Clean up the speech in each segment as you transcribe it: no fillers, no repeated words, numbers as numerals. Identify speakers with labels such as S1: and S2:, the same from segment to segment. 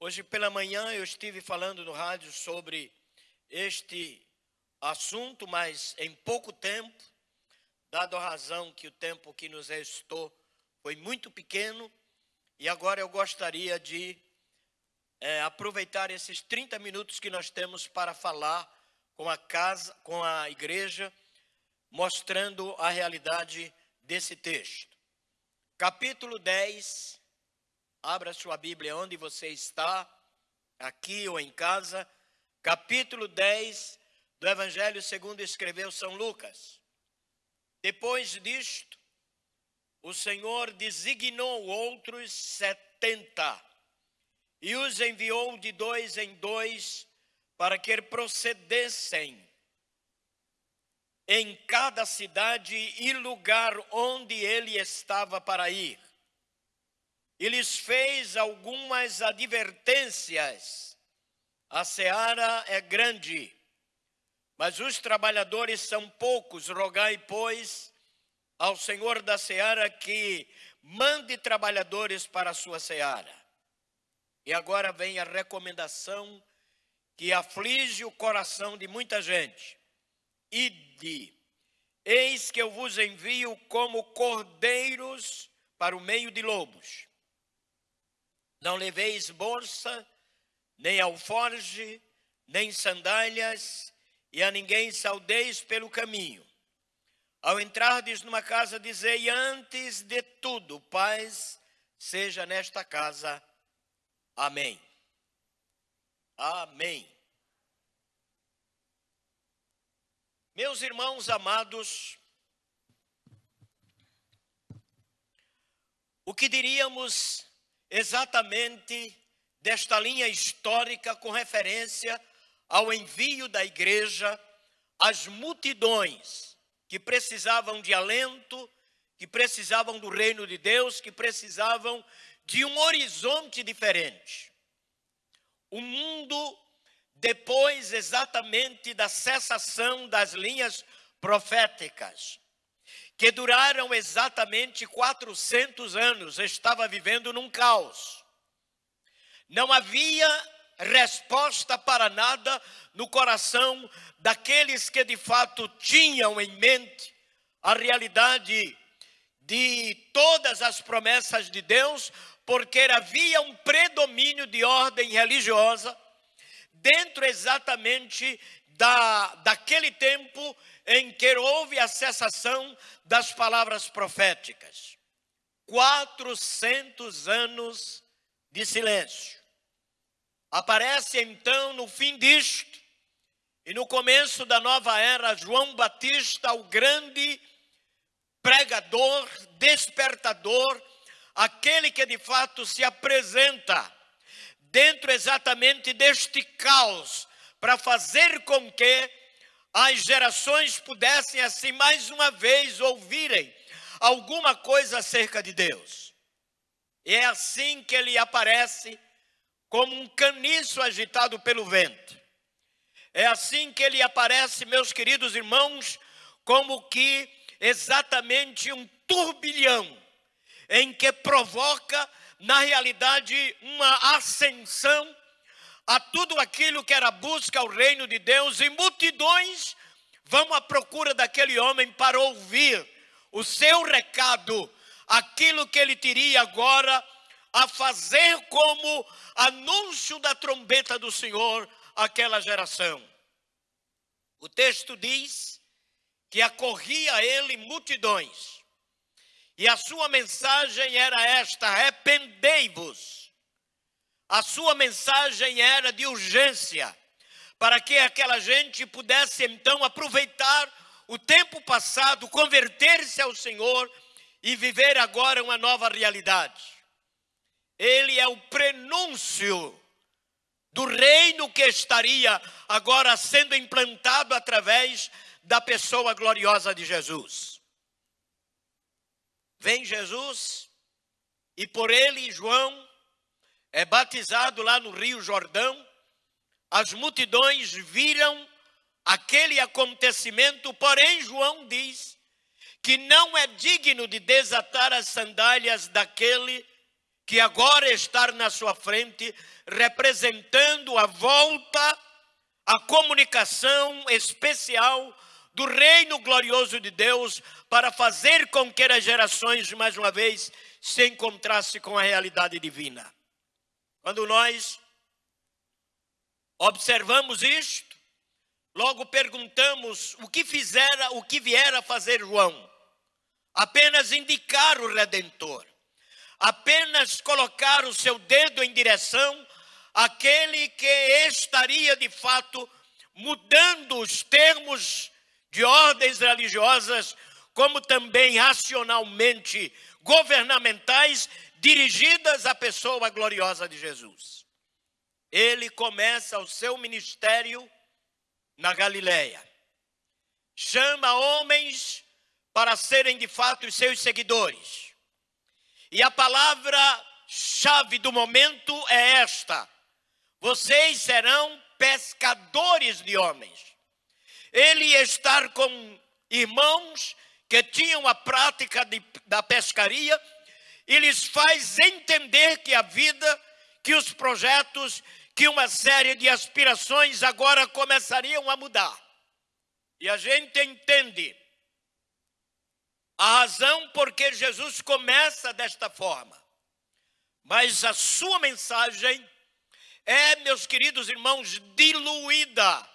S1: Hoje pela manhã eu estive falando no rádio sobre este assunto, mas em pouco tempo, dado a razão que o tempo que nos restou foi muito pequeno, e agora eu gostaria de aproveitar esses 30 minutos que nós temos para falar com a casa, com a igreja, mostrando a realidade desse texto. Capítulo 10, abra sua Bíblia onde você está, aqui ou em casa, capítulo 10 do Evangelho segundo escreveu São Lucas. Depois disto, o Senhor designou outros 70 e os enviou de 2 em 2 para que procedessem em cada cidade e lugar onde ele estava para ir. E lhes fez algumas advertências. A seara é grande, mas os trabalhadores são poucos. Rogai, pois, ao Senhor da seara que mande trabalhadores para a sua seara. E agora vem a recomendação que aflige o coração de muita gente. Ide, eis que eu vos envio como cordeiros para o meio de lobos. Não leveis bolsa, nem alforje, nem sandálias, e a ninguém saudeis pelo caminho. Ao entrardes numa casa, dizei antes de tudo, paz seja nesta casa. Amém. Amém. Meus irmãos amados, o que diríamos exatamente desta linha histórica com referência ao envio da igreja às multidões que precisavam de alento, que precisavam do reino de Deus, que precisavam de um horizonte diferente. O mundo, depois exatamente da cessação das linhas proféticas, que duraram exatamente 400 anos, estava vivendo num caos. Não havia resposta para nada no coração daqueles que de fato tinham em mente a realidade de todas as promessas de Deus, porque havia um predomínio de ordem religiosa dentro exatamente daquele tempo em que houve a cessação das palavras proféticas. 400 anos de silêncio. Aparece então no fim disto e no começo da nova era João Batista, o grande pregador, despertador, aquele que de fato se apresenta dentro exatamente deste caos para fazer com que as gerações pudessem assim mais uma vez ouvirem alguma coisa acerca de Deus. E é assim que ele aparece como um caniço agitado pelo vento. É assim que ele aparece, meus queridos irmãos, como que exatamente um turbilhão em que provoca na realidade uma ascensão a tudo aquilo que era busca ao reino de Deus, e multidões vão à procura daquele homem para ouvir o seu recado, aquilo que ele teria agora a fazer como anúncio da trombeta do Senhor àquela geração. O texto diz que acorria a ele multidões, e a sua mensagem era esta: arrependei-vos. A sua mensagem era de urgência, para que aquela gente pudesse então aproveitar o tempo passado, converter-se ao Senhor e viver agora uma nova realidade. Ele é o prenúncio do reino que estaria agora sendo implantado através da pessoa gloriosa de Jesus. Vem Jesus e por ele João é batizado lá no Rio Jordão. As multidões viram aquele acontecimento, porém João diz que não é digno de desatar as sandálias daquele que agora está na sua frente, representando a volta, a comunicação especial do reino glorioso de Deus, para fazer com que as gerações, mais uma vez, se encontrassem com a realidade divina. Quando nós observamos isto, logo perguntamos o que viera fazer João. Apenas indicar o Redentor, apenas colocar o seu dedo em direção àquele que estaria de fato mudando os termos de ordens religiosas, como também racionalmente governamentais, dirigidas à pessoa gloriosa de Jesus. Ele começa o seu ministério na Galileia. Chama homens para serem de fato os seus seguidores. E a palavra-chave do momento é esta: vocês serão pescadores de homens. Ele está com irmãos que tinham a prática da pescaria e lhes faz entender que a vida, que os projetos, que uma série de aspirações agora começariam a mudar. E a gente entende a razão por que Jesus começa desta forma. Mas a sua mensagem é, meus queridos irmãos, diluída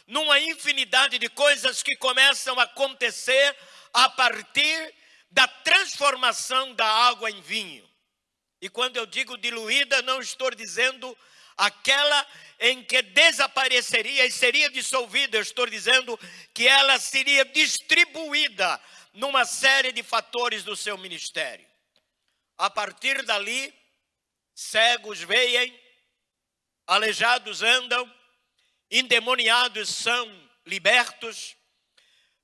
S1: numa infinidade de coisas que começam a acontecer a partir da transformação da água em vinho. E quando eu digo diluída, não estou dizendo aquela em que desapareceria e seria dissolvida. Eu estou dizendo que ela seria distribuída numa série de fatores do seu ministério. A partir dali, cegos veem, aleijados andam, endemoniados são libertos,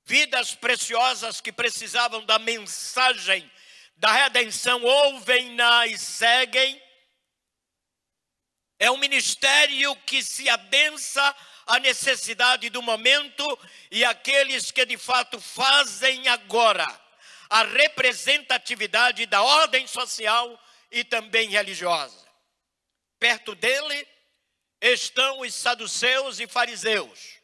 S1: vidas preciosas que precisavam da mensagem da redenção ouvem-na e seguem. É um ministério que se adensa à necessidade do momento e aqueles que de fato fazem agora a representatividade da ordem social e também religiosa. Perto dele estão os saduceus e fariseus,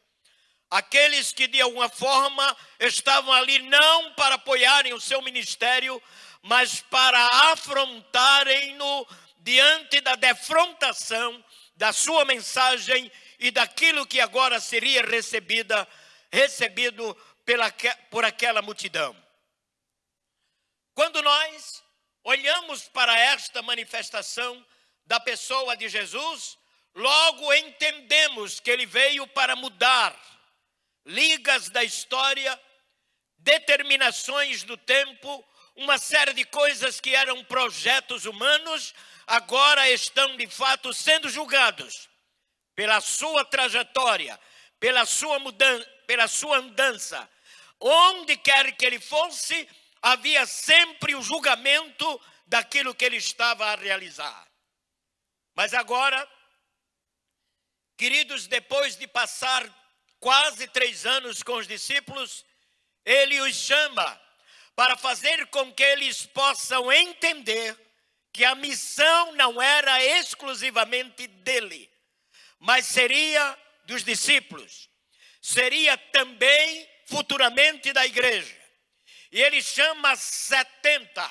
S1: aqueles que de alguma forma estavam ali não para apoiarem o seu ministério, mas para afrontarem-no diante da defrontação da sua mensagem e daquilo que agora seria recebido por aquela multidão. Quando nós olhamos para esta manifestação da pessoa de Jesus, logo entendemos que ele veio para mudar ligas da história, determinações do tempo, uma série de coisas que eram projetos humanos, agora estão de fato sendo julgados pela sua trajetória, pela sua mudança, pela sua andança. Onde quer que ele fosse, havia sempre o julgamento daquilo que ele estava a realizar. Mas agora, queridos, depois de passar quase 3 anos com os discípulos, ele os chama para fazer com que eles possam entender que a missão não era exclusivamente dele, mas seria dos discípulos, seria também futuramente da igreja. E ele chama 70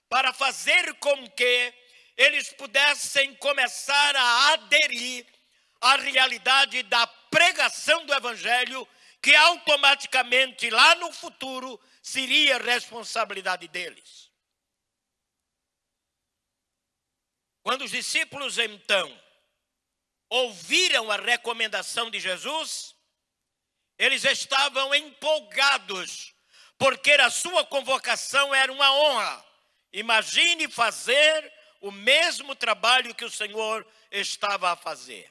S1: para fazer com que eles pudessem começar a aderir à realidade da pregação do evangelho, que automaticamente lá no futuro seria responsabilidade deles. Quando os discípulos então ouviram a recomendação de Jesus, eles estavam empolgados, porque a sua convocação era uma honra. Imagine fazer o mesmo trabalho que o Senhor estava a fazer.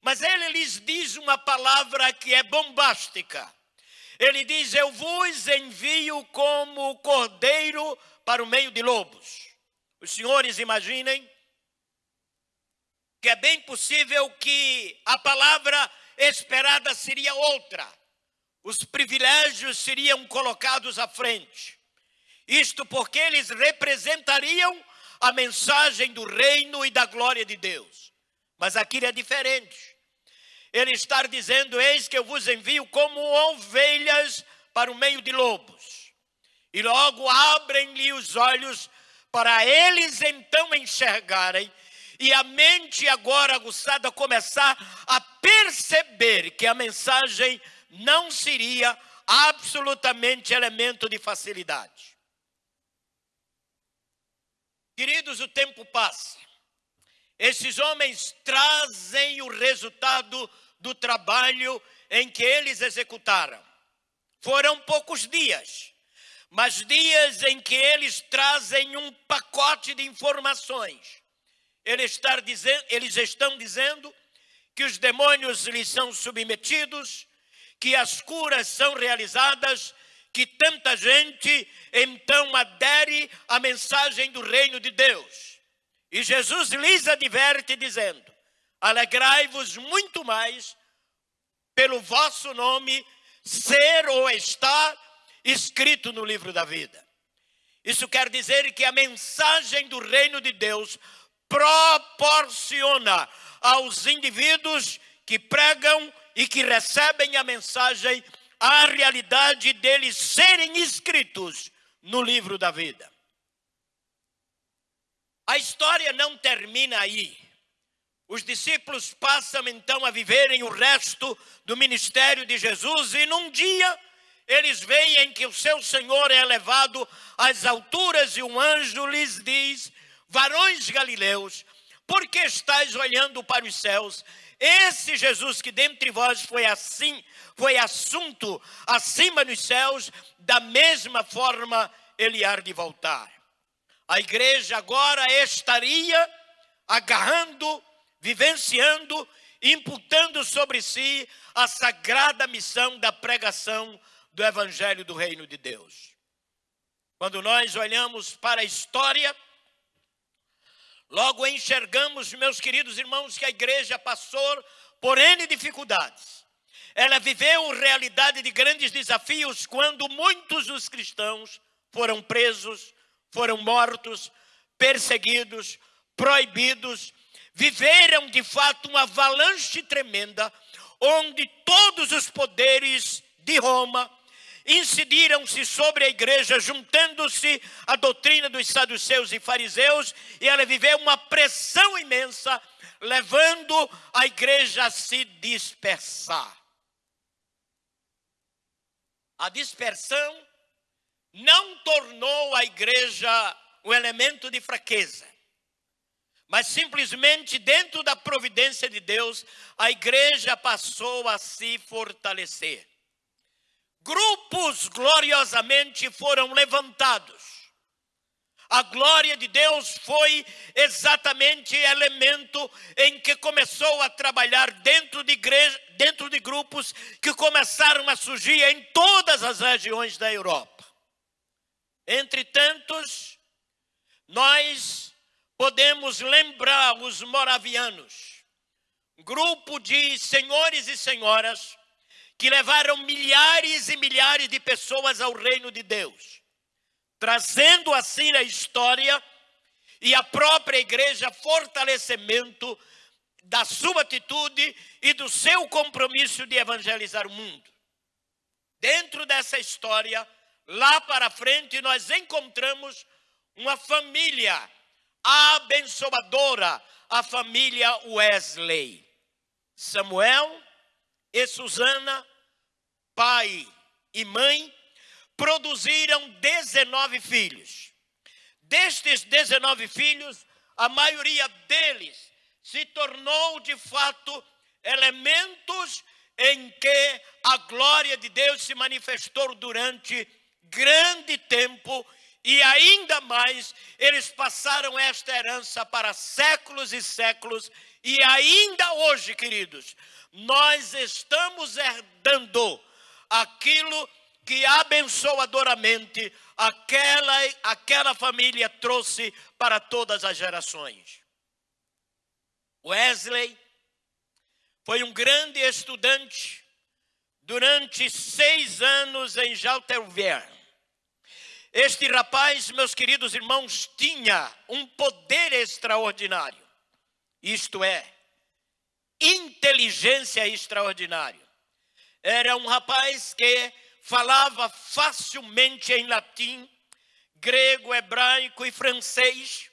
S1: Mas ele lhes diz uma palavra que é bombástica. Ele diz: eu vos envio como cordeiro para o meio de lobos. Os senhores imaginem que é bem possível que a palavra esperada seria outra. Os privilégios seriam colocados à frente. Isto porque eles representariam a mensagem do reino e da glória de Deus. Mas aqui é diferente. Ele está dizendo: eis que eu vos envio como ovelhas para o meio de lobos. E logo abrem-lhe os olhos para eles então enxergarem, e a mente agora aguçada começar a perceber que a mensagem não seria absolutamente elemento de facilidade. Queridos, o tempo passa. Esses homens trazem o resultado do trabalho em que eles executaram. Foram poucos dias, mas dias em que eles trazem um pacote de informações. Eles estão dizendo que os demônios lhes são submetidos, que as curas são realizadas, que tanta gente então adere à mensagem do reino de Deus. E Jesus lhes adverte dizendo: alegrai-vos muito mais pelo vosso nome ser ou estar escrito no livro da vida. Isso quer dizer que a mensagem do reino de Deus proporciona aos indivíduos que pregam e que recebem a mensagem a realidade deles serem escritos no livro da vida. A história não termina aí. Os discípulos passam então a viverem o resto do ministério de Jesus, e num dia eles veem que o seu Senhor é levado às alturas e um anjo lhes diz: varões galileus, por que estáis olhando para os céus? Esse Jesus que dentre vós foi assunto acima nos céus, da mesma forma ele há de voltar. A igreja agora estaria agarrando, vivenciando, imputando sobre si a sagrada missão da pregação do Evangelho do Reino de Deus. Quando nós olhamos para a história, logo enxergamos, meus queridos irmãos, que a igreja passou por N dificuldades. Ela viveu realidade de grandes desafios quando muitos dos cristãos foram presos, foram mortos, perseguidos, proibidos. Viveram de fato uma avalanche tremenda, onde todos os poderes de Roma incidiram-se sobre a igreja, juntando-se à doutrina dos saduceus e fariseus, e ela viveu uma pressão imensa, levando a igreja a se dispersar. A dispersão não tornou a igreja um elemento de fraqueza, mas simplesmente dentro da providência de Deus, a igreja passou a se fortalecer. Grupos gloriosamente foram levantados. A glória de Deus foi exatamente elemento em que começou a trabalhar dentro de grupos que começaram a surgir em todas as regiões da Europa. Entre tantos, nós podemos lembrar os moravianos, grupo de senhores e senhoras que levaram milhares e milhares de pessoas ao reino de Deus, trazendo assim a história e a própria igreja fortalecimento da sua atitude e do seu compromisso de evangelizar o mundo. Dentro dessa história, lá para frente, nós encontramos uma família abençoadora, a família Wesley. Samuel e Susana, pai e mãe, produziram 19 filhos. Destes 19 filhos, a maioria deles se tornou de fato elementos em que a glória de Deus se manifestou durante grande tempo, e ainda mais eles passaram esta herança para séculos e séculos, e ainda hoje, queridos, nós estamos herdando aquilo que abençoadoramente aquela família trouxe para todas as gerações. Wesley foi um grande estudante durante 6 anos em Jalterverne. Este rapaz, meus queridos irmãos, tinha um poder extraordinário. Isto é, inteligência extraordinária. Era um rapaz que falava facilmente em latim, grego, hebraico e francês,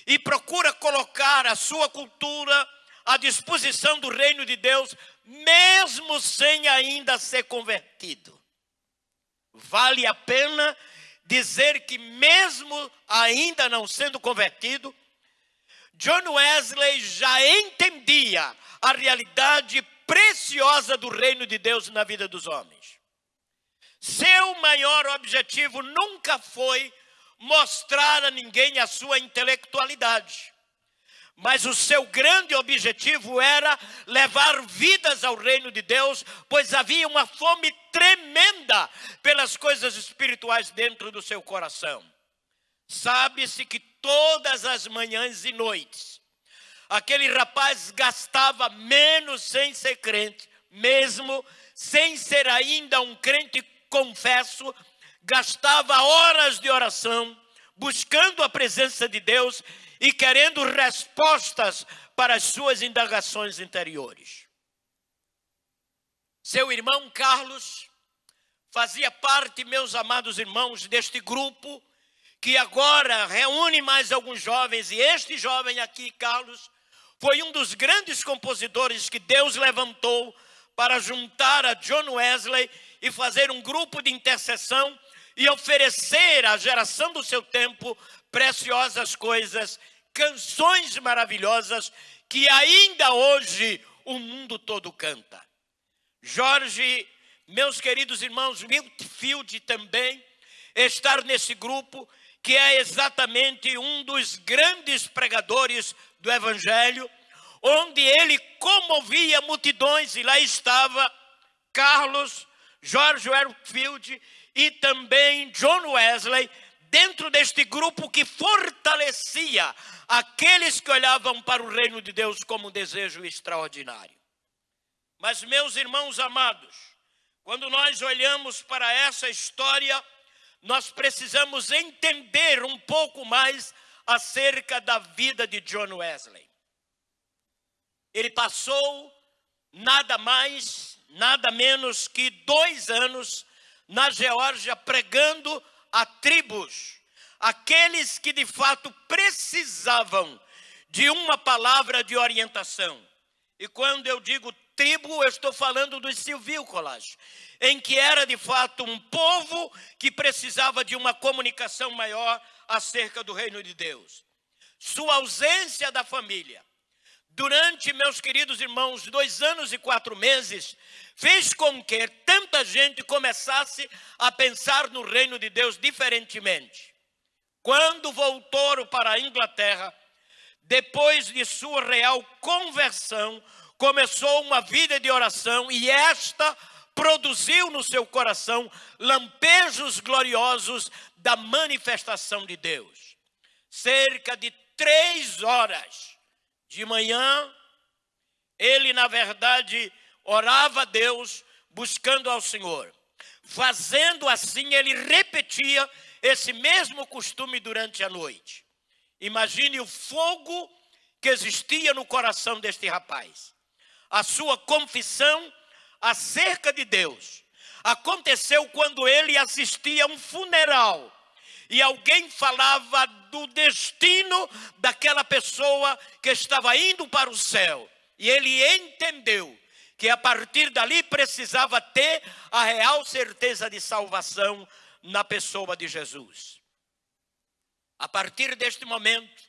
S1: e procura colocar a sua cultura à disposição do reino de Deus, mesmo sem ainda ser convertido. Vale a pena dizer que mesmo ainda não sendo convertido, John Wesley já entendia a realidade preciosa do reino de Deus na vida dos homens. Seu maior objetivo nunca foi mostrar a ninguém a sua intelectualidade, mas o seu grande objetivo era levar vidas ao reino de Deus, pois havia uma fome tremenda pelas coisas espirituais dentro do seu coração. Sabe-se que todas as manhãs e noites, aquele rapaz gastava menos sem ser crente, mesmo sem ser ainda um crente confesso, gastava horas de oração, buscando a presença de Deus e querendo respostas para as suas indagações interiores. Seu irmão Carlos fazia parte, meus amados irmãos, deste grupo que agora reúne mais alguns jovens, e este jovem aqui, Carlos, foi um dos grandes compositores que Deus levantou para juntar a John Wesley e fazer um grupo de intercessão e oferecer à geração do seu tempo preciosas coisas, canções maravilhosas que ainda hoje o mundo todo canta. Jorge, meus queridos irmãos, Whitefield também estar nesse grupo, que é exatamente um dos grandes pregadores do Evangelho, onde ele comovia multidões, e lá estava Carlos, George Whitefield e também John Wesley, dentro deste grupo que fortalecia aqueles que olhavam para o reino de Deus como um desejo extraordinário. Mas, meus irmãos amados, quando nós olhamos para essa história, nós precisamos entender um pouco mais acerca da vida de John Wesley. Ele passou nada mais, nada menos que 2 anos na Geórgia pregando a tribos, aqueles que de fato precisavam de uma palavra de orientação. E quando eu digo tribo, eu estou falando dos silvícolas, em que era de fato um povo que precisava de uma comunicação maior acerca do reino de Deus. Sua ausência da família, durante, meus queridos irmãos, 2 anos e 4 meses, fez com que tanta gente começasse a pensar no reino de Deus diferentemente. Quando voltou para a Inglaterra, depois de sua real conversão, começou uma vida de oração, e esta produziu no seu coração lampejos gloriosos da manifestação de Deus. Cerca de 3 horas de manhã, ele na verdade orava a Deus, buscando ao Senhor. Fazendo assim, ele repetia esse mesmo costume durante a noite. Imagine o fogo que existia no coração deste rapaz. A sua confissão acerca de Deus aconteceu quando ele assistia a um funeral e alguém falava do destino daquela pessoa que estava indo para o céu. E ele entendeu que a partir dali precisava ter a real certeza de salvação na pessoa de Jesus. A partir deste momento,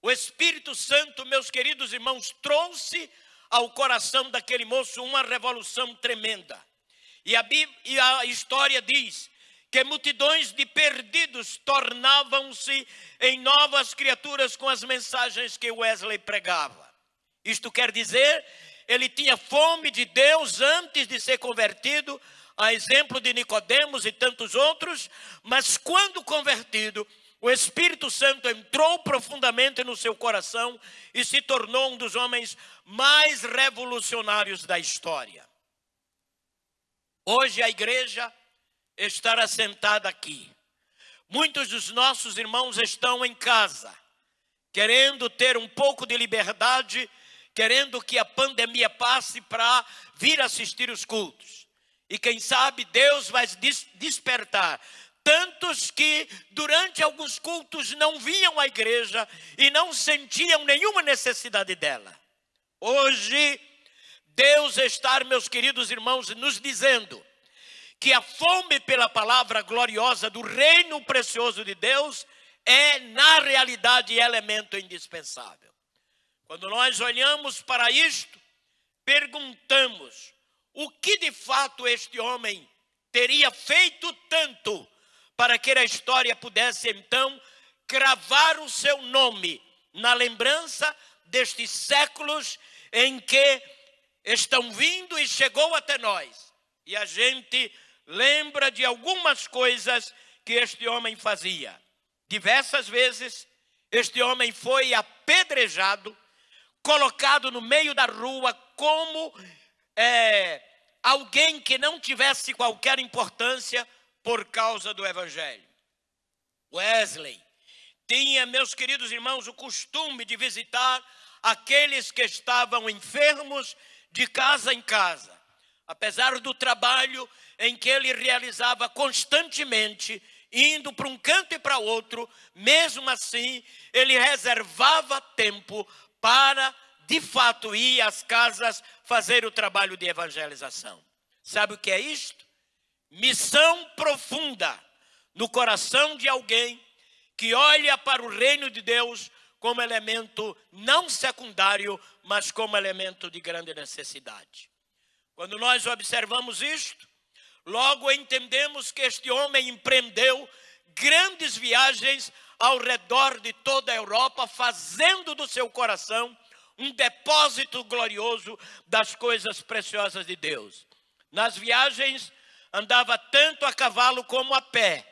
S1: o Espírito Santo, meus queridos irmãos, trouxe ao coração daquele moço uma revolução tremenda. E a história diz que multidões de perdidos tornavam-se em novas criaturas com as mensagens que Wesley pregava. Isto quer dizer, ele tinha fome de Deus antes de ser convertido, a exemplo de Nicodemos e tantos outros, mas quando convertido, o Espírito Santo entrou profundamente no seu coração e se tornou um dos homens mais revolucionários da história. Hoje a igreja está assentada aqui, Muitos dos nossos irmãos estão em casa, querendo ter um pouco de liberdade, querendo que a pandemia passe para vir assistir os cultos. E quem sabe Deus vai despertar tantos que durante alguns cultos não vinham à igreja e não sentiam nenhuma necessidade dela. Hoje, Deus está, meus queridos irmãos, nos dizendo que a fome pela palavra gloriosa do reino precioso de Deus é, na realidade, elemento indispensável. Quando nós olhamos para isto, perguntamos o que de fato este homem teria feito tanto para que a história pudesse então cravar o seu nome na lembrança destes séculos em que estão vindo e chegou até nós. E a gente lembra de algumas coisas que este homem fazia. Diversas vezes este homem foi apedrejado, colocado no meio da rua como alguém que não tivesse qualquer importância por causa do evangelho. Wesley tinha, meus queridos irmãos, o costume de visitar aqueles que estavam enfermos de casa em casa. Apesar do trabalho em que ele realizava constantemente, indo para um canto e para outro, mesmo assim, ele reservava tempo para, de fato, ir às casas fazer o trabalho de evangelização. Sabe o que é isto? Missão profunda no coração de alguém que olha para o reino de Deus como elemento não secundário, mas como elemento de grande necessidade. Quando nós observamos isto, logo entendemos que este homem empreendeu grandes viagens ao redor de toda a Europa, fazendo do seu coração um depósito glorioso das coisas preciosas de Deus. Nas viagens, andava tanto a cavalo como a pé.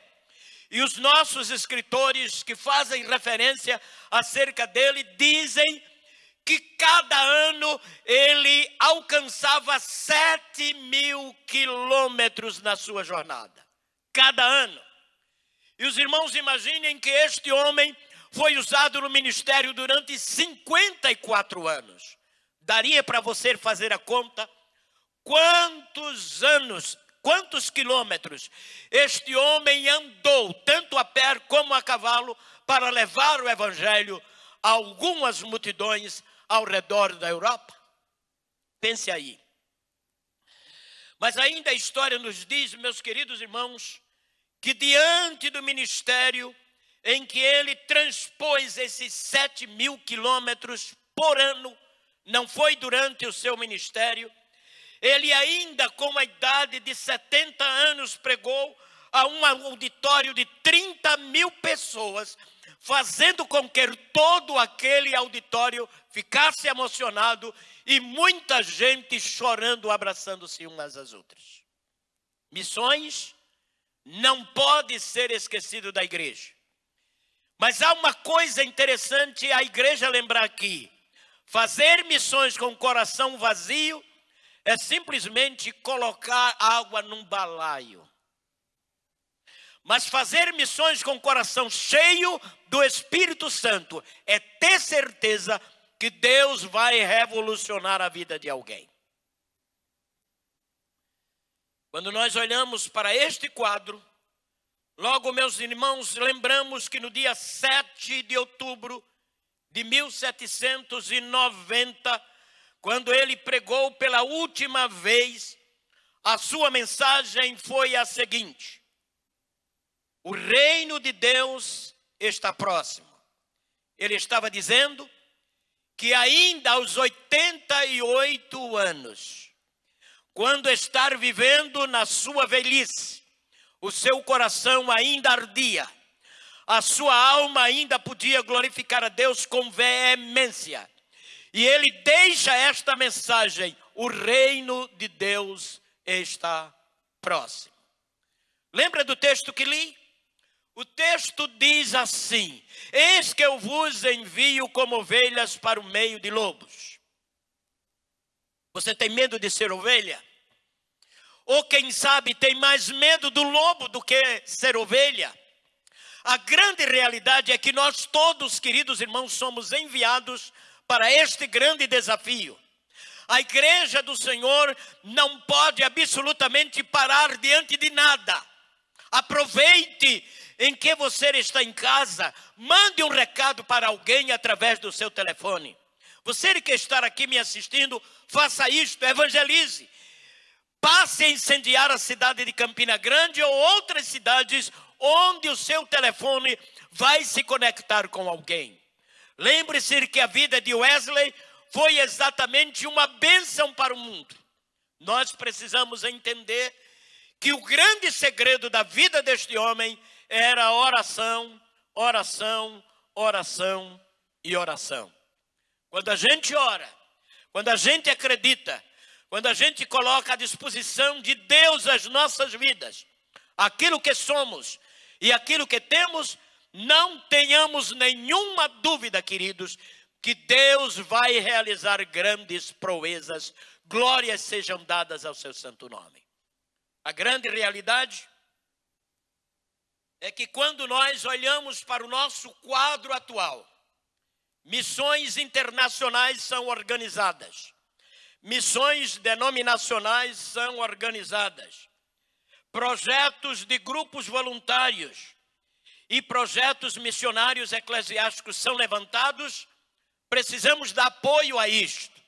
S1: E os nossos escritores que fazem referência acerca dele dizem que cada ano ele alcançava 7.000 quilômetros na sua jornada. Cada ano. E os irmãos imaginem que este homem foi usado no ministério durante 54 anos. Daria para você fazer a conta quantos anos, quantos quilômetros este homem andou, tanto a pé como a cavalo, para levar o evangelho a algumas multidões ao redor da Europa? Pense aí. Mas ainda a história nos diz, meus queridos irmãos, que diante do ministério em que ele transpôs esses 7.000 quilômetros por ano, não foi durante o seu ministério, ele ainda com a idade de 70 anos pregou a um auditório de 30.000 pessoas, fazendo com que todo aquele auditório ficasse emocionado e muita gente chorando, abraçando-se umas às outras. Missões não pode ser esquecido da igreja. Mas há uma coisa interessante a igreja lembrar aqui: fazer missões com o coração vazio é simplesmente colocar água num balaio. Mas fazer missões com o coração cheio do Espírito Santo é ter certeza que Deus vai revolucionar a vida de alguém. Quando nós olhamos para este quadro, logo, meus irmãos, lembramos que no dia 7 de outubro de 1790, quando ele pregou pela última vez, a sua mensagem foi a seguinte: o reino de Deus está próximo. Ele estava dizendo que ainda aos 88 anos, quando estar vivendo na sua velhice, o seu coração ainda ardia, a sua alma ainda podia glorificar a Deus com veemência. E ele deixa esta mensagem: o reino de Deus está próximo. Lembra do texto que li? O texto diz assim: eis que eu vos envio como ovelhas para o meio de lobos. Você tem medo de ser ovelha? Ou quem sabe tem mais medo do lobo do que ser ovelha? A grande realidade é que nós todos, queridos irmãos, somos enviados para este grande desafio. A igreja do Senhor não pode absolutamente parar diante de nada. Aproveite em que você está em casa, mande um recado para alguém através do seu telefone. Você que está aqui me assistindo, faça isto, evangelize. Passe a incendiar a cidade de Campina Grande ou outras cidades onde o seu telefone vai se conectar com alguém. Lembre-se que a vida de Wesley foi exatamente uma bênção para o mundo. Nós precisamos entender que o grande segredo da vida deste homem era oração, oração, oração e oração. Quando a gente ora, quando a gente acredita, quando a gente coloca à disposição de Deus as nossas vidas, aquilo que somos e aquilo que temos, não tenhamos nenhuma dúvida, queridos, que Deus vai realizar grandes proezas, glórias sejam dadas ao seu santo nome. A grande realidade é que quando nós olhamos para o nosso quadro atual, missões internacionais são organizadas, missões denominacionais são organizadas, projetos de grupos voluntários e projetos missionários eclesiásticos são levantados. Precisamos dar apoio a isto,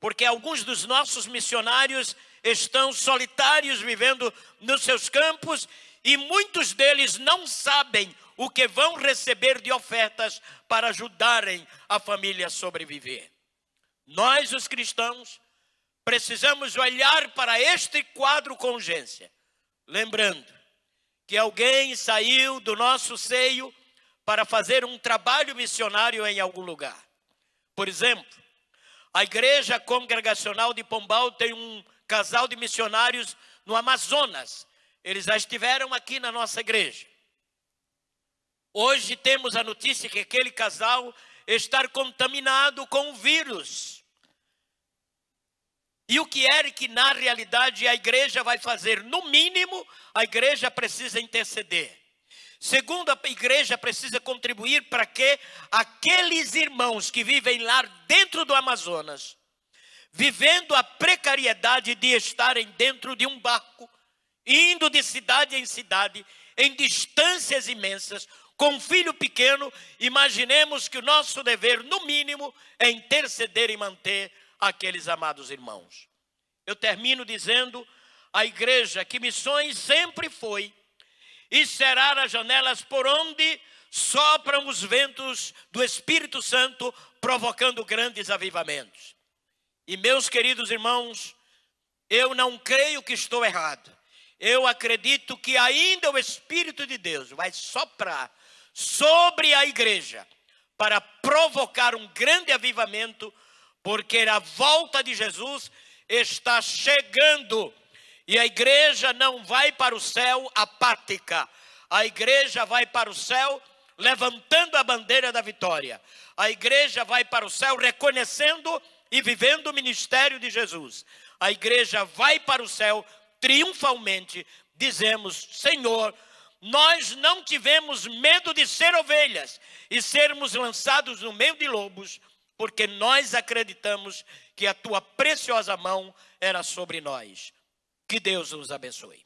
S1: porque alguns dos nossos missionários estão solitários vivendo nos seus campos e muitos deles não sabem o que vão receber de ofertas para ajudarem a família a sobreviver. Nós, os cristãos, precisamos olhar para este quadro com urgência, lembrando que alguém saiu do nosso seio para fazer um trabalho missionário em algum lugar. Por exemplo, a Igreja Congregacional de Pombal tem um casal de missionários no Amazonas. Eles já estiveram aqui na nossa igreja. Hoje temos a notícia que aquele casal está contaminado com o vírus. E o que é que na realidade a igreja vai fazer? No mínimo, a igreja precisa interceder. Segundo, a igreja precisa contribuir para que aqueles irmãos que vivem lá dentro do Amazonas, vivendo a precariedade de estarem dentro de um barco, indo de cidade em cidade, em distâncias imensas, com um filho pequeno, imaginemos que o nosso dever, no mínimo, é interceder e manter aqueles amados irmãos. Eu termino dizendo, a igreja que missões sempre foi e será as janelas por onde sopram os ventos do Espírito Santo, provocando grandes avivamentos. E meus queridos irmãos, eu não creio que estou errado. Eu acredito que ainda o Espírito de Deus vai soprar sobre a igreja para provocar um grande avivamento, porque a volta de Jesus está chegando e a igreja não vai para o céu apática. A igreja vai para o céu levantando a bandeira da vitória. A igreja vai para o céu reconhecendo e vivendo o ministério de Jesus. A igreja vai para o céu triunfalmente. Dizemos: Senhor, nós não tivemos medo de ser ovelhas e sermos lançados no meio de lobos, porque nós acreditamos que a tua preciosa mão era sobre nós. Que Deus nos abençoe.